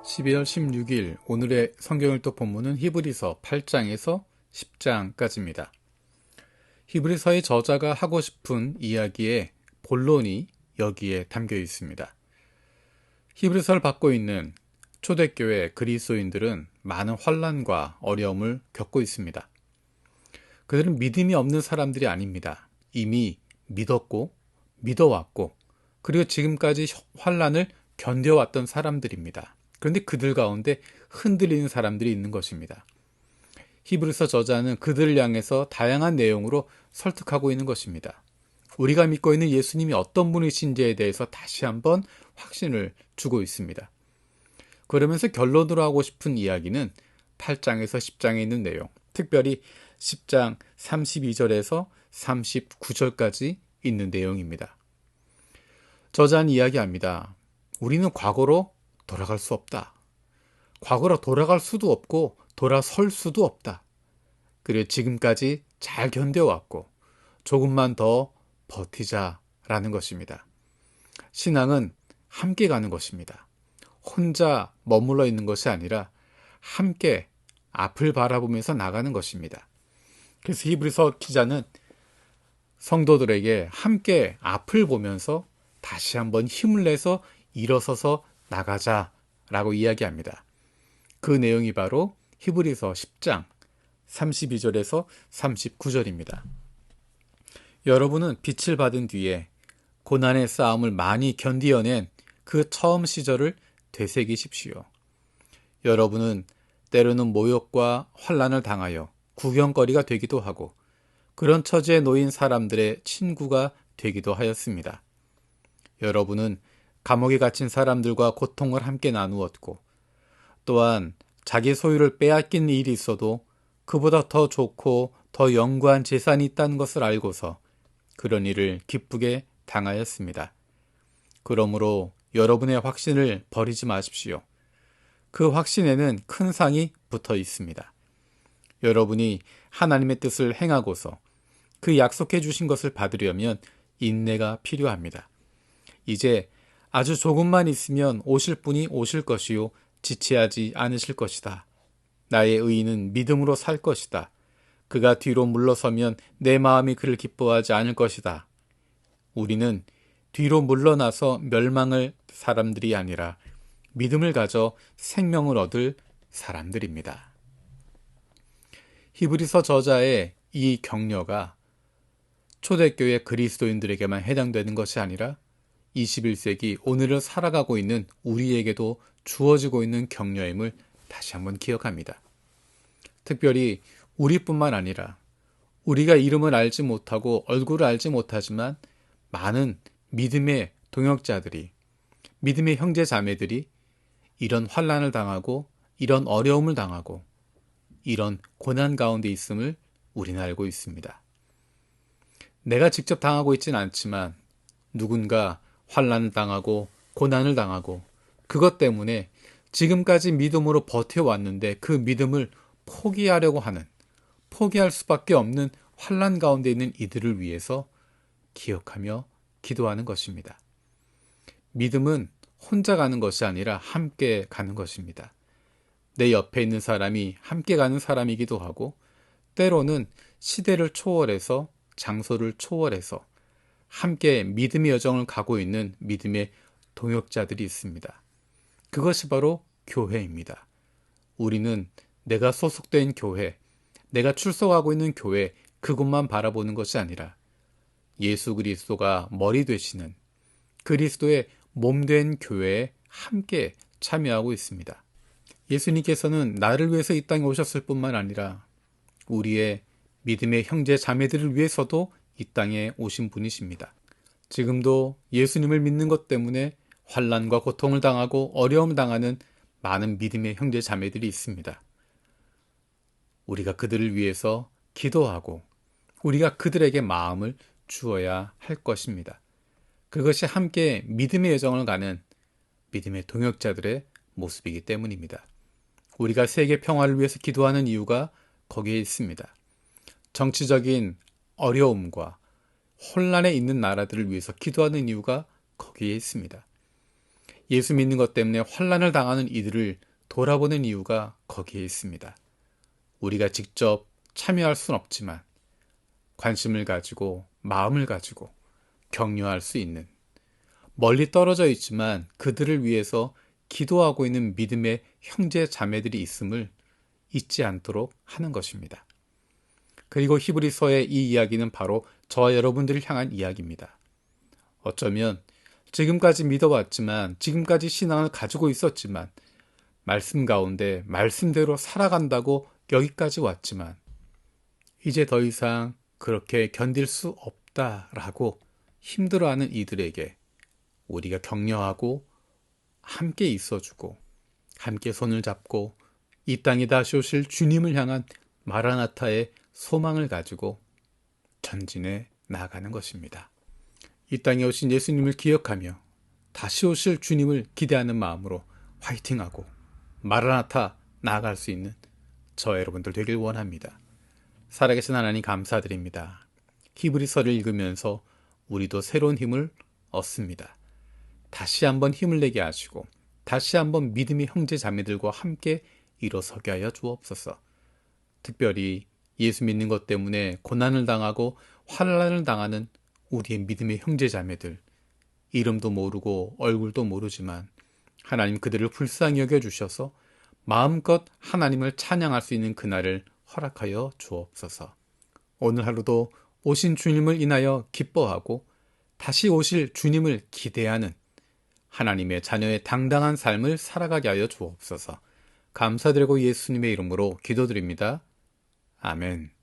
12월 16일 오늘의 성경일독 본문은 히브리서 8장에서 10장까지입니다. 히브리서의 저자가 하고 싶은 이야기의 본론이 여기에 담겨 있습니다. 히브리서를 받고 있는 초대교회 그리스도인들은 많은 환난과 어려움을 겪고 있습니다. 그들은 믿음이 없는 사람들이 아닙니다. 이미 믿었고 믿어왔고 그리고 지금까지 환난을 견뎌왔던 사람들입니다. 그런데 그들 가운데 흔들리는 사람들이 있는 것입니다. 히브리서 저자는 그들을 향해서 다양한 내용으로 설득하고 있는 것입니다. 우리가 믿고 있는 예수님이 어떤 분이신지에 대해서 다시 한번 확신을 주고 있습니다. 그러면서 결론으로 하고 싶은 이야기는 8장에서 10장에 있는 내용, 특별히 10장 32절에서 39절까지 있는 내용입니다. 저자는 이야기합니다. 우리는 과거로 돌아갈 수 없다. 과거로 돌아갈 수도 없고 돌아설 수도 없다. 그리고 지금까지 잘 견뎌왔고 조금만 더 버티자라는 것입니다. 신앙은 함께 가는 것입니다. 혼자 머물러 있는 것이 아니라 함께 앞을 바라보면서 나가는 것입니다. 그래서 히브리서 기자는 성도들에게 함께 앞을 보면서 다시 한번 힘을 내서 일어서서 나가자라고 이야기합니다. 그 내용이 바로 히브리서 10장 32절에서 39절입니다. 여러분은 빛을 받은 뒤에 고난의 싸움을 많이 견디어낸 그 처음 시절을 되새기십시오. 여러분은 때로는 모욕과 환난을 당하여 구경거리가 되기도 하고 그런 처지에 놓인 사람들의 친구가 되기도 하였습니다. 여러분은 감옥에 갇힌 사람들과 고통을 함께 나누었고 또한 자기 소유를 빼앗긴 일이 있어도 그보다 더 좋고 더 영구한 재산이 있다는 것을 알고서 그런 일을 기쁘게 당하였습니다. 그러므로 여러분의 확신을 버리지 마십시오. 그 확신에는 큰 상이 붙어 있습니다. 여러분이 하나님의 뜻을 행하고서 그 약속해 주신 것을 받으려면 인내가 필요합니다. 이제 아주 조금만 있으면 오실 분이 오실 것이요 지체하지 않으실 것이다. 나의 의인은 믿음으로 살 것이다. 그가 뒤로 물러서면 내 마음이 그를 기뻐하지 않을 것이다. 우리는 뒤로 물러나서 멸망할 사람들이 아니라 믿음을 가져 생명을 얻을 사람들입니다. 히브리서 저자의 이 격려가 초대교회 그리스도인들에게만 해당되는 것이 아니라 21세기 오늘을 살아가고 있는 우리에게도 주어지고 있는 격려임을 다시 한번 기억합니다. 특별히 우리뿐만 아니라 우리가 이름을 알지 못하고 얼굴을 알지 못하지만 많은 믿음의 동역자들이, 믿음의 형제 자매들이 이런 환난을 당하고 이런 어려움을 당하고 이런 고난 가운데 있음을 우리는 알고 있습니다. 내가 직접 당하고 있지는 않지만 누군가 환난을 당하고 고난을 당하고 그것 때문에 지금까지 믿음으로 버텨왔는데 그 믿음을 포기하려고 하는, 포기할 수밖에 없는 환난 가운데 있는 이들을 위해서 기억하며 기도하는 것입니다. 믿음은 혼자 가는 것이 아니라 함께 가는 것입니다. 내 옆에 있는 사람이 함께 가는 사람이기도 하고 때로는 시대를 초월해서 장소를 초월해서 함께 믿음의 여정을 가고 있는 믿음의 동역자들이 있습니다. 그것이 바로 교회입니다. 우리는 내가 소속된 교회, 내가 출석하고 있는 교회, 그것만 바라보는 것이 아니라 예수 그리스도가 머리 되시는 그리스도의 몸된 교회에 함께 참여하고 있습니다. 예수님께서는 나를 위해서 이 땅에 오셨을 뿐만 아니라 우리의 믿음의 형제 자매들을 위해서도 이 땅에 오신 분이십니다. 지금도 예수님을 믿는 것 때문에 환난과 고통을 당하고 어려움을 당하는 많은 믿음의 형제 자매들이 있습니다. 우리가 그들을 위해서 기도하고 우리가 그들에게 마음을 주어야 할 것입니다. 그것이 함께 믿음의 여정을 가는 믿음의 동역자들의 모습이기 때문입니다. 우리가 세계 평화를 위해서 기도하는 이유가 거기에 있습니다. 정치적인 어려움과 혼란에 있는 나라들을 위해서 기도하는 이유가 거기에 있습니다. 예수 믿는 것 때문에 환난을 당하는 이들을 돌아보는 이유가 거기에 있습니다. 우리가 직접 참여할 순 없지만 관심을 가지고 마음을 가지고 격려할 수 있는, 멀리 떨어져 있지만 그들을 위해서 기도하고 있는 믿음의 형제 자매들이 있음을 잊지 않도록 하는 것입니다. 그리고 히브리서의 이 이야기는 바로 저와 여러분들을 향한 이야기입니다. 어쩌면 지금까지 믿어왔지만, 지금까지 신앙을 가지고 있었지만, 말씀 가운데 말씀대로 살아간다고 여기까지 왔지만 이제 더 이상 그렇게 견딜 수 없다라고 힘들어하는 이들에게 우리가 격려하고 함께 있어주고 함께 손을 잡고 이 땅에 다시 오실 주님을 향한 마라나타의 소망을 가지고 전진해 나아가는 것입니다. 이 땅에 오신 예수님을 기억하며 다시 오실 주님을 기대하는 마음으로 화이팅하고 마라나타 나아갈 수 있는 저 여러분들 되길 원합니다. 살아계신 하나님 감사드립니다. 히브리서를 읽으면서 우리도 새로운 힘을 얻습니다. 다시 한번 힘을 내게 하시고 다시 한번 믿음의 형제 자매들과 함께 일어서게 하여 주옵소서. 특별히 예수 믿는 것 때문에 고난을 당하고 환난을 당하는 우리의 믿음의 형제 자매들, 이름도 모르고 얼굴도 모르지만 하나님 그들을 불쌍히 여겨주셔서 마음껏 하나님을 찬양할 수 있는 그날을 허락하여 주옵소서. 오늘 하루도 오신 주님을 인하여 기뻐하고 다시 오실 주님을 기대하는 하나님의 자녀의 당당한 삶을 살아가게 하여 주옵소서. 감사드리고 예수님의 이름으로 기도드립니다. 아멘.